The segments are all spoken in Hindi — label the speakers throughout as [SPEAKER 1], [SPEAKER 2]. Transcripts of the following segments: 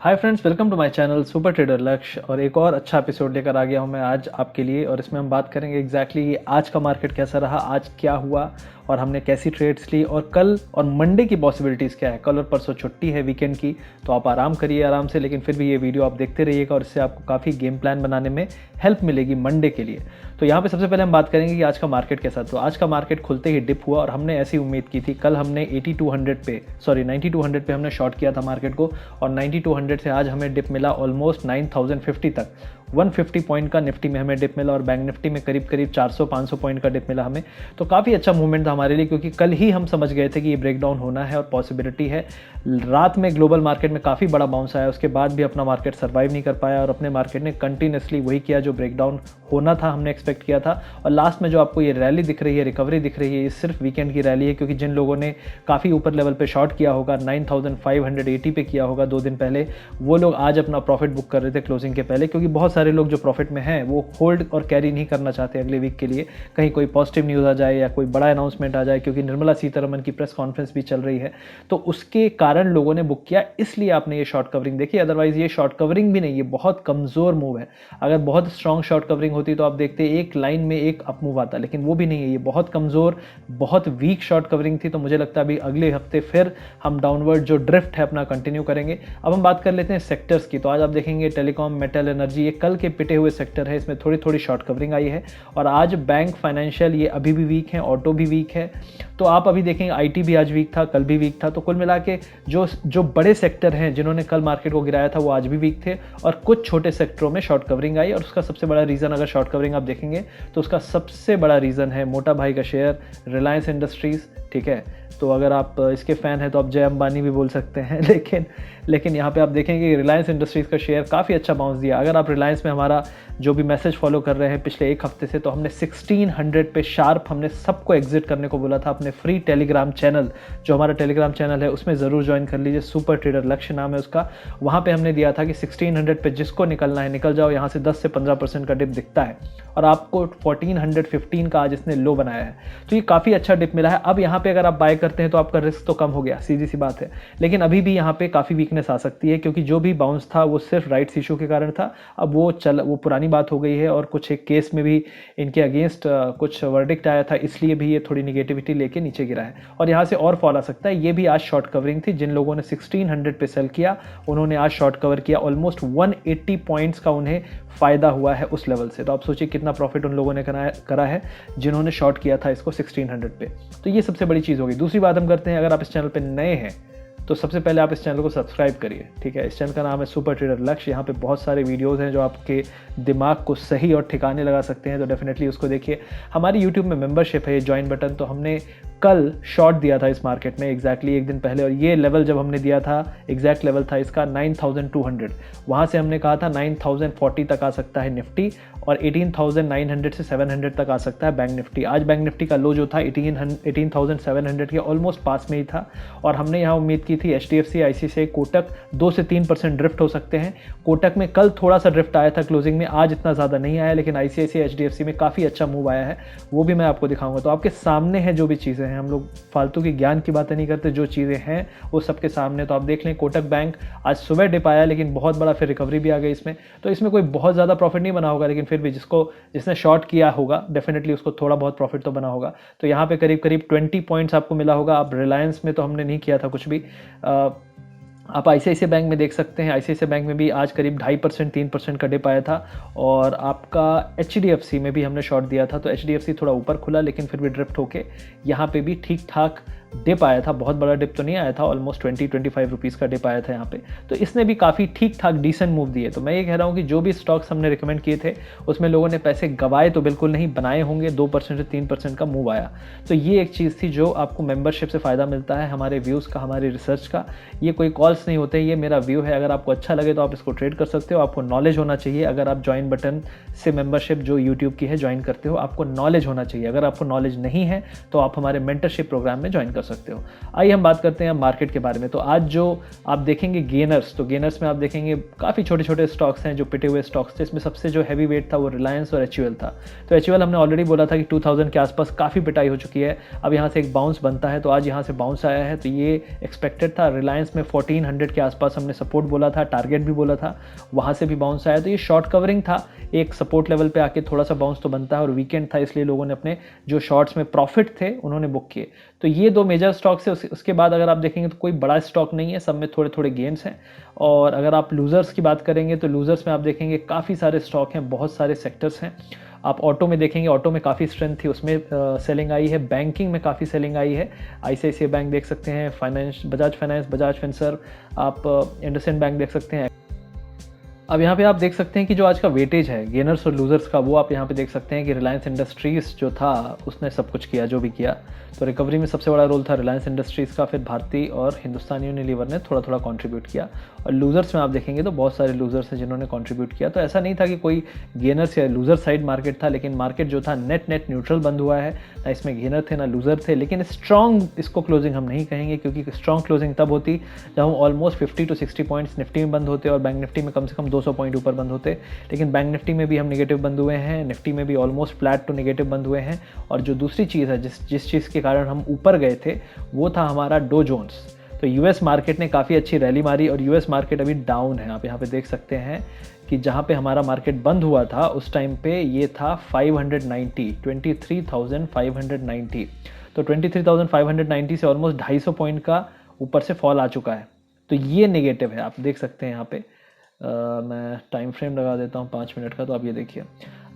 [SPEAKER 1] Hi friends, welcome to my channel super trader Lakshya. और एक और अच्छा एपिसोड लेकर आ गया हूं मैं आज आपके लिए। और इसमें हम बात करेंगे एग्जैक्टली आज का मार्केट कैसा रहा, आज क्या हुआ और हमने कैसी ट्रेड्स ली, और कल और मंडे की पॉसिबिलिटीज़ क्या है। कल और परसों छुट्टी है वीकेंड की, तो आप आराम करिए आराम से, लेकिन फिर भी ये वीडियो आप देखते रहिएगा और इससे आपको काफ़ी गेम प्लान बनाने में हेल्प मिलेगी मंडे के लिए। तो यहाँ पे सबसे पहले हम बात करेंगे कि आज का मार्केट कैसा। तो आज का मार्केट खुलते ही डिप हुआ और हमने ऐसी उम्मीद की थी। कल हमने 9200 पे हमने शॉर्ट किया था मार्केट को, और 9200 से आज हमें डिप मिला ऑलमोस्ट 9050 तक। 150 पॉइंट का निफ्टी में हमें डिप मिला और बैंक निफ्टी में करीब 400-500 पॉइंट का डिप मिला हमें। तो काफ़ी अच्छा मूवमेंट था हमारे लिए, क्योंकि कल ही हम समझ गए थे कि ये ब्रेकडाउन होना है और पॉसिबिलिटी है। रात में ग्लोबल मार्केट में काफ़ी बड़ा बाउंस आया, उसके बाद भी अपना मार्केट सर्वाइव नहीं कर पाया और अपने मार्केट ने कंटिन्यूसली वही किया जो ब्रेकडाउन होना था, हमने एक्सपेक्ट किया था। और लास्ट में जो आपको ये रैली दिख रही है, रिकवरी दिख रही है, ये सिर्फ वीकेंड की रैली है, क्योंकि जिन लोगों ने काफ़ी ऊपर लेवल पे शॉर्ट किया होगा, 9580 पे किया होगा 2 दिन पहले, वो लोग आज अपना प्रॉफिट बुक कर रहे थे क्लोजिंग के पहले। क्योंकि बहुत सारे लोग जो प्रॉफिट में हैं वो होल्ड और कैरी नहीं करना चाहते अगले वीक के लिए, कहीं कोई पॉजिटिव न्यूज़ आ जाए या कोई बड़ा अनाउंसमेंट आ जाए, क्योंकि निर्मला सीतारमन की प्रेस कॉन्फ्रेंस भी चल रही है। तो उसके कारण लोगों ने बुक किया, इसलिए आपने ये शॉर्ट कवरिंग देखी। अदरवाइज ये शॉर्ट कवरिंग भी नहीं, ये बहुत कमज़ोर मूव है। अगर बहुत स्ट्रॉन्ग शॉर्ट कवरिंग होती तो आप देखते एक लाइन में एक अप मूव आता, लेकिन वो भी नहीं है। ये बहुत कमज़ोर, बहुत वीक शॉर्ट कवरिंग थी। तो मुझे लगता है अभी अगले हफ्ते फिर हम डाउनवर्ड जो ड्रिफ्ट है अपना कंटिन्यू करेंगे। अब हम बात कर लेते हैं सेक्टर्स की। तो आज आप देखेंगे टेलीकॉम, मेटल, एनर्जी, ये कल के पिटे हुए सेक्टर है, इसमें थोड़ी थोड़ी शॉर्ट कवरिंग आई है। और आज बैंक, फाइनेंशियल, ये अभी भी वीक है, ऑटो भी वीक है। तो आप अभी देखेंगे आईटी भी आज वीक था, कल भी वीक था। तो कुल मिला के जो बड़े सेक्टर हैं जिन्होंने कल मार्केट को गिराया था वो आज भी वीक थे, और कुछ छोटे सेक्टरों में शॉर्ट कवरिंग आई। और उसका सबसे बड़ा रीज़न, अगर शॉर्ट कवरिंग आप देखेंगे तो उसका सबसे बड़ा रीज़न है मोटा भाई का शेयर रिलायंस इंडस्ट्रीज़। ठीक है, तो अगर आप इसके फ़ैन हैं तो आप जय अंबानी भी बोल सकते हैं, लेकिन यहाँ पे आप देखेंगे कि रिलायंस इंडस्ट्रीज़ का शेयर काफ़ी अच्छा बाउंस दिया। अगर आप रिलायंस में हमारा जो भी मैसेज फॉलो कर रहे हैं पिछले एक हफ्ते से, तो हमने 1600 पे शार्प हमने सबको एग्जिट करने को बोला था। अपने फ्री टेलीग्राम चैनल, जो हमारा टेलीग्राम चैनल है, उसमें ज़रूर ज्वाइन कर लीजिए। सुपर ट्रेडर लक्ष्य नाम है उसका। वहाँ पे हमने दिया था कि 1600 पे जिसको निकलना है निकल जाओ, यहाँ से 10 से 15% का डिप दिखता है, और आपको 1415 का आज इसने लो बनाया है। तो ये काफ़ी अच्छा डिप मिला है। अब यहाँ पे अगर आप बाय करते हैं तो आपका रिस्क तो कम हो गया, सीधी सी बात है। लेकिन अभी भी यहाँ पे काफ़ी वीकनेस आ सकती है, क्योंकि जो भी बाउंस था वो सिर्फ राइट्स इशू के कारण था। अब वो पुरानी बात हो गई है, और कुछ एक केस में भी इनके अगेंस्ट कुछ वर्डिक्ट आया था, इसलिए भी ये थोड़ी निगेटिविटी लेके नीचे गिरा है और यहाँ से और फॉल आ सकता है। ये भी आज शॉर्ट कवरिंग थी। जिन लोगों ने 1600 पे सेल किया उन्होंने आज शॉर्ट कवर किया। ऑलमोस्ट 180 पॉइंट्स का उन्हें फ़ायदा हुआ है उस लेवल से। तो आप सोचिए कितना प्रॉफिट उन लोगों ने करा है जिन्होंने शॉर्ट किया था इसको 1600 पे। तो ये सबसे बड़ी चीज़ होगी। दूसरी बात हम करते हैं, अगर आप इस चैनल पे नए हैं तो सबसे पहले आप इस चैनल को सब्सक्राइब करिए। ठीक है, इस चैनल का नाम है सुपर ट्रेडर लक्ष्य। यहाँ पे बहुत सारे वीडियोस हैं जो आपके दिमाग को सही और ठिकाने लगा सकते हैं, तो डेफिनेटली उसको देखिए। हमारी यूट्यूब में मेंबरशिप है, ज्वाइन बटन। तो हमने कल शॉर्ट दिया था इस मार्केट में एग्जैक्टली एक दिन पहले, और ये लेवल जब हमने दिया था, एग्जैक्ट लेवल था इसका 9200। वहाँ से हमने कहा था 9040 तक आ सकता है निफ्टी, और 18900 से 700 तक आ सकता है बैंक निफ्टी। आज बैंक निफ्टी का लो जो था 18700 के ऑलमोस्ट पास में ही था, और हमने यहाँ उम्मीद की थी HDFC, ICICI, कोटक 2 से 3% ड्रिफ्ट हो सकते हैं। कोटक में कल थोड़ा सा ड्रिफ्ट आया था क्लोजिंग में, आज इतना ज़्यादा नहीं आया, लेकिन ICICI, HDFC में काफ़ी अच्छा मूव आया है, वो भी मैं आपको दिखाऊंगा। तो आपके सामने है जो भी चीज़ें हैं, हम लोग फालतू की ज्ञान की बातें नहीं करते, जो चीज़ें हैं वो सबके सामने। तो आप देख लें, कोटक बैंक आज सुबह डिप आया, लेकिन बहुत बड़ा फिर रिकवरी भी आ गई इसमें। तो इसमें कोई बहुत ज़्यादा प्रॉफिट नहीं बना होगा, लेकिन फिर भी जिसने शॉर्ट किया होगा डेफिनेटली उसको थोड़ा बहुत प्रॉफिट तो बना होगा। तो यहाँ पे करीब 20 पॉइंट्स आपको मिला होगा। अब रिलायंस में तो हमने नहीं किया था कुछ भी। आप ICICI बैंक में देख सकते हैं, ICICI बैंक में भी आज करीब 2.5% 3% का डिप आया था। और आपका HDFC में भी हमने शॉर्ट दिया था, तो HDFC थोड़ा ऊपर खुला, लेकिन फिर भी ड्रिफ्ट होके यहाँ पे भी ठीक ठाक डिप आया था। बहुत बड़ा डिप तो नहीं आया था, ऑलमोस्ट 20-25 रुपीज़ का डिप आया था यहाँ पे। तो इसने भी काफ़ी ठीक ठाक डिसेंट मूव दिए। तो मैं ये कह रहा हूँ कि जो भी स्टॉक्स हमने रिकमेंड किए थे उसमें लोगों ने पैसे गवाए तो बिल्कुल नहीं, बनाए होंगे। 2% से 3% का मूव आया। तो ये एक चीज़ थी जो आपको मेंबरशिप से फ़ायदा मिलता है, हमारे व्यूज़ का, हमारी रिसर्च का। ये कोई कॉल्स नहीं होते, ये मेरा व्यू है। अगर आपको अच्छा लगे तो आप इसको ट्रेड कर सकते हो। आपको नॉलेज होना चाहिए। अगर आप ज्वाइन बटन से मेंबरशिप जो यूट्यूब की है ज्वाइन करते हो, आपको नॉलेज होना चाहिए। अगर आपको नॉलेज नहीं है तो आप हमारे मेंटरशिप प्रोग्राम में ज्वाइन कर सकते हो। आइए हम बात करते हैं मार्केट के बारे में। तो आज जो आप देखेंगे गेनर्स, तो गेनर्स में आप देखेंगे काफ़ी छोटे छोटे स्टॉक्स हैं जो पिटे हुए स्टॉक्स थे। इसमें सबसे जो हैवी वेट था वो रिलायंस और HUL था। तो HUL हमने ऑलरेडी बोला था कि 2000 के आसपास काफ़ी पिटाई हो चुकी है, अब यहाँ से एक बाउंस बनता है, तो आज यहाँ से बाउंस आया है, तो ये एक्सपेक्टेड था। रिलायंस में 1400 के आसपास हमने सपोर्ट बोला था, टारगेट भी बोला था, वहाँ से भी बाउंस आया। तो ये शॉर्ट कवरिंग था, एक सपोर्ट लेवल पे आके थोड़ा सा बाउंस तो बनता है, और वीकेंड था इसलिए लोगों ने अपने जो शॉर्ट्स में प्रॉफिट थे उन्होंने बुक किए। तो ये दो मेजर स्टॉक्स है। उसके बाद अगर आप देखेंगे तो कोई बड़ा स्टॉक नहीं है, सब में थोड़े थोड़े गेन्स हैं। और अगर आप लूजर्स की बात करेंगे तो लूजर्स में आप देखेंगे काफ़ी सारे स्टॉक हैं, बहुत सारे सेक्टर्स हैं। आप ऑटो में देखेंगे, ऑटो में काफ़ी स्ट्रेंथ थी, उसमें सेलिंग आई है। बैंकिंग में काफ़ी सेलिंग आई है, ICICI बैंक देख सकते हैं, बजाज फाइनेंस, बजाज फिनसर्व, आप इंडसइंड बैंक देख सकते हैं। अब यहाँ पे आप देख सकते हैं कि जो आज का वेटेज है गेनर्स और लूजर्स का, वो आप यहाँ पे देख सकते हैं कि रिलायंस इंडस्ट्रीज़ जो था उसने सब कुछ किया जो भी किया। तो रिकवरी में सबसे बड़ा रोल था रिलायंस इंडस्ट्रीज़ का, फिर भारती और हिंदुस्तान यूनिलीवर ने थोड़ा थोड़ा कंट्रीब्यूट किया। और लूजर्स में आप देखेंगे तो बहुत सारे लूजर्स हैं जिन्होंने कंट्रीब्यूट किया। तो ऐसा नहीं था कि कोई गेनर्स या लूजर साइड मार्केट था, लेकिन मार्केट जो था नेट न्यूट्रल बंद हुआ है, ना इसमें गेनर थे ना लूजर थे। लेकिन स्ट्रॉन्ग इसको क्लोजिंग हम नहीं कहेंगे, क्योंकि स्ट्रॉन्ग क्लोजिंग तब होती जब हम ऑलमोस्ट 50 to 60 पॉइंट्स निफ्टी में बंद होते और बैंक निफ्टी में कम से कम 200 पॉइंट ऊपर बंद होते। लेकिन बैंक निफ्टी में भी हम नेगेटिव बंद हुए हैं, निफ्टी में भी ऑलमोस्ट फ्लैट टू नेगेटिव बंद हुए हैं। और जो दूसरी चीज़ है जिस चीज़ के कारण हम ऊपर गए थे वो था हमारा डो जोन्स। तो यूएस मार्केट ने काफ़ी अच्छी रैली मारी और यूएस मार्केट अभी डाउन है। आप यहाँ पे देख सकते हैं कि जहाँ पे हमारा मार्केट बंद हुआ था उस टाइम पे ये था 23,590। तो 23,590 से ऑलमोस्ट 250 पॉइंट का ऊपर से फॉल आ चुका है। तो ये नेगेटिव है, आप देख सकते हैं यहाँ पे। मैं टाइम फ्रेम लगा देता हूँ 5 मिनट का। तो आप ये देखिए,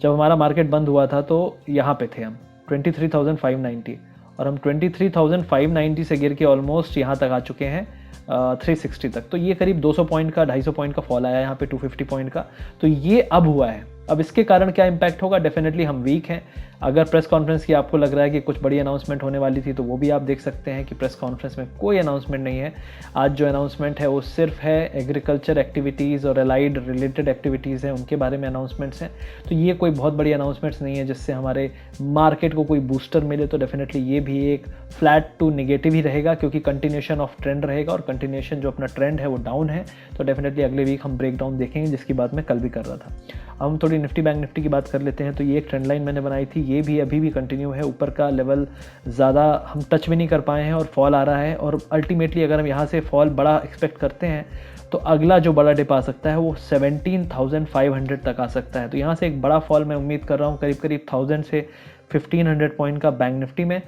[SPEAKER 1] जब हमारा मार्केट बंद हुआ था तो यहाँ पे थे हम 23,590, और हम 23,590 से गिर के ऑलमोस्ट यहाँ तक आ चुके हैं 360 तक। तो ये करीब 200 पॉइंट का 250 पॉइंट का फॉल आया यहाँ पे, 250 पॉइंट का। तो ये अब हुआ है। अब इसके कारण क्या इम्पैक्ट होगा, डेफिनेटली हम वीक हैं। अगर प्रेस कॉन्फ्रेंस की आपको लग रहा है कि कुछ बड़ी अनाउंसमेंट होने वाली थी, तो वो भी आप देख सकते हैं कि प्रेस कॉन्फ्रेंस में कोई अनाउंसमेंट नहीं है। आज जो अनाउंसमेंट है वो सिर्फ है एग्रीकल्चर एक्टिविटीज़ और अलाइड रिलेटेड एक्टिविटीज़ हैं, उनके बारे में अनाउंसमेंट्स हैं। तो ये कोई बहुत बड़ी अनाउंसमेंट्स नहीं है जिससे हमारे मार्केट को कोई बूस्टर मिले। तो डेफिनेटली ये भी एक फ्लैट टू नेगेटिव ही रहेगा, क्योंकि कंटिन्यूशन ऑफ ट्रेंड रहेगा, और कंटिन्यूशन जो अपना ट्रेंड है वो डाउन है। तो डेफिनेटली अगले वीक हम ब्रेक डाउन देखेंगे, जिसकी बात मैं कल भी कर रहा था। हम थोड़ी निफ्टी बैंक निफ्टी की बात कर लेते हैं। तो ये एक ट्रेंड लाइन मैंने बनाई थी, ये भी अभी भी कंटिन्यू है। ऊपर का लेवल ज़्यादा हम टच भी नहीं कर पाए हैं और फॉल आ रहा है। और अल्टीमेटली अगर हम यहाँ से फॉल बड़ा एक्सपेक्ट करते हैं तो अगला जो बड़ा डिप आ सकता है वो 17,500 तक आ सकता है। तो यहाँ से एक बड़ा फॉल मैं उम्मीद कर रहा हूँ, करीब 1000 से 1500 पॉइंट का बैंक निफ्टी में।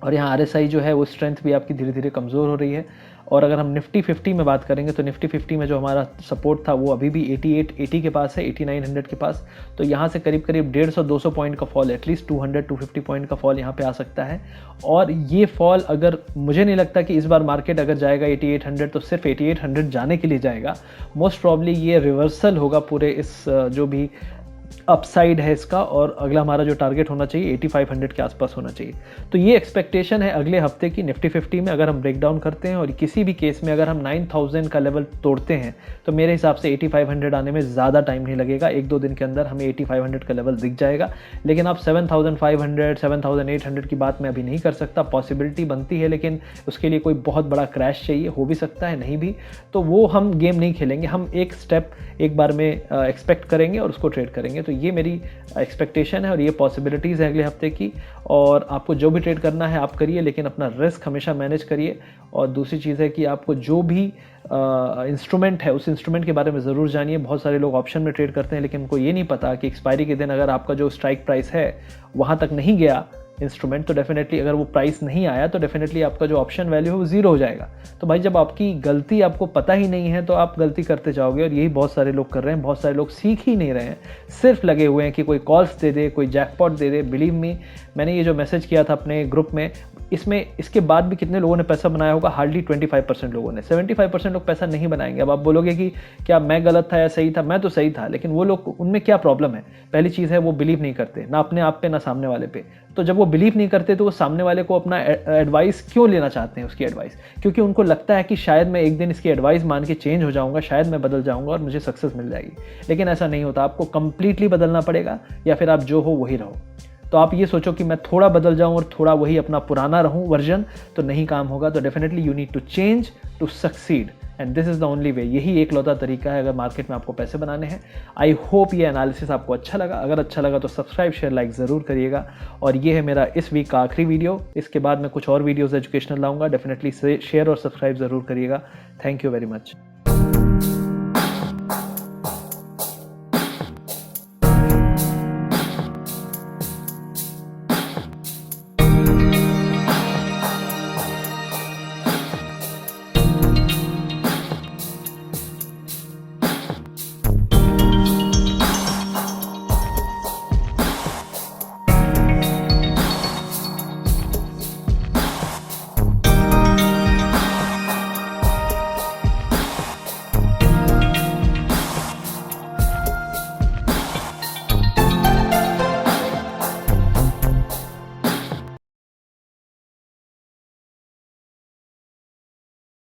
[SPEAKER 1] और यहाँ RSI जो है वो स्ट्रेंथ भी आपकी धीरे धीरे कमज़ोर हो रही है। और अगर हम निफ्टी 50 में बात करेंगे तो निफ्टी 50 में जो हमारा सपोर्ट था वो अभी भी 80 के पास है, 8900 के पास। तो यहाँ से करीब 150-200 पॉइंट का फॉल, एटलीस्ट 200-250 पॉइंट का फॉल यहाँ पे आ सकता है। और ये फॉल, अगर मुझे नहीं लगता कि इस बार मार्केट अगर जाएगा 8800 तो सिर्फ 8800 जाने के लिए जाएगा। मोस्ट प्रॉब्ली ये रिवर्सल होगा पूरे इस जो भी अपसाइड है इसका, और अगला हमारा जो टारगेट होना चाहिए 8500 के आसपास होना चाहिए। तो ये एक्सपेक्टेशन है अगले हफ्ते की निफ्टी 50 में। अगर हम ब्रेक डाउन करते हैं और किसी भी केस में अगर हम 9000 का लेवल तोड़ते हैं तो मेरे हिसाब से 8500 आने में ज़्यादा टाइम नहीं लगेगा, 1-2 दिन के अंदर हमें 8500 का लेवल दिख जाएगा। लेकिन आप 7500 7800 की बात मैं अभी नहीं कर सकता, पॉसिबिलिटी बनती है, लेकिन उसके लिए कोई बहुत बड़ा क्रैश चाहिए, हो भी सकता है नहीं भी। तो वो हम गेम नहीं खेलेंगे, हम एक स्टेप एक बार में एक्सपेक्ट करेंगे और उसको ट्रेड करेंगे। तो ये मेरी एक्सपेक्टेशन है और ये पॉसिबिलिटीज़ है अगले हफ्ते की। और आपको जो भी ट्रेड करना है आप करिए, लेकिन अपना रिस्क हमेशा मैनेज करिए। और दूसरी चीज़ है कि आपको जो भी इंस्ट्रूमेंट है उस इंस्ट्रूमेंट के बारे में ज़रूर जानिए। बहुत सारे लोग ऑप्शन में ट्रेड करते हैं, लेकिन उनको ये नहीं पता कि एक्सपायरी के दिन अगर आपका जो स्ट्राइक प्राइस है वहाँ तक नहीं गया इंस्ट्रूमेंट, तो डेफिनेटली अगर वो प्राइस नहीं आया तो डेफिनेटली आपका जो ऑप्शन वैल्यू है वो ज़ीरो हो जाएगा। तो भाई जब आपकी गलती आपको पता ही नहीं है तो आप गलती करते जाओगे, और यही बहुत सारे लोग कर रहे हैं। बहुत सारे लोग सीख ही नहीं रहे हैं, सिर्फ लगे हुए हैं कि कोई कॉल्स दे दे, कोई जैकपॉट दे दे। बिलीव मी, मैंने ये जो मैसेज किया था अपने ग्रुप में, इसके बाद भी कितने लोगों ने पैसा बनाया होगा? हार्डली 25% लोगों ने। 75% लोग पैसा नहीं बनाएंगे। अब आप बोलोगे कि क्या मैं गलत था या सही था? मैं तो सही था, लेकिन वो लोग, उनमें क्या प्रॉब्लम है? पहली चीज़ है वो बिलीव नहीं करते, ना अपने आप पे ना सामने वाले पे। तो जब वो बिलीव नहीं करते तो वो सामने वाले को अपना एडवाइस क्यों लेना चाहते हैं, उसकी एडवाइस? क्योंकि उनको लगता है कि शायद मैं एक दिन इसकी एडवाइस मान के चेंज हो जाऊंगा, शायद मैं बदल जाऊंगा और मुझे सक्सेस मिल जाएगी। लेकिन ऐसा नहीं होता, आपको कंप्लीटली बदलना पड़ेगा, या फिर आप जो हो वही रहो। तो आप ये सोचो कि मैं थोड़ा बदल जाऊं और थोड़ा वही अपना पुराना रहूं वर्जन, तो नहीं काम होगा। तो definitely you need to change to succeed, and this is the only way. यही एक लौता तरीका है अगर मार्केट में आपको पैसे बनाने हैं। आई होप ये एनालिसिस आपको अच्छा लगा। अगर अच्छा लगा तो सब्सक्राइब शेयर लाइक ज़रूर करिएगा। और ये है मेरा इस वीक का आखिरी वीडियो। इसके बाद मैं कुछ और वीडियोज़ एजुकेशनल लाऊंगा। डेफिनेटली शेयर और सब्सक्राइब ज़रूर करिएगा। Thank you very much.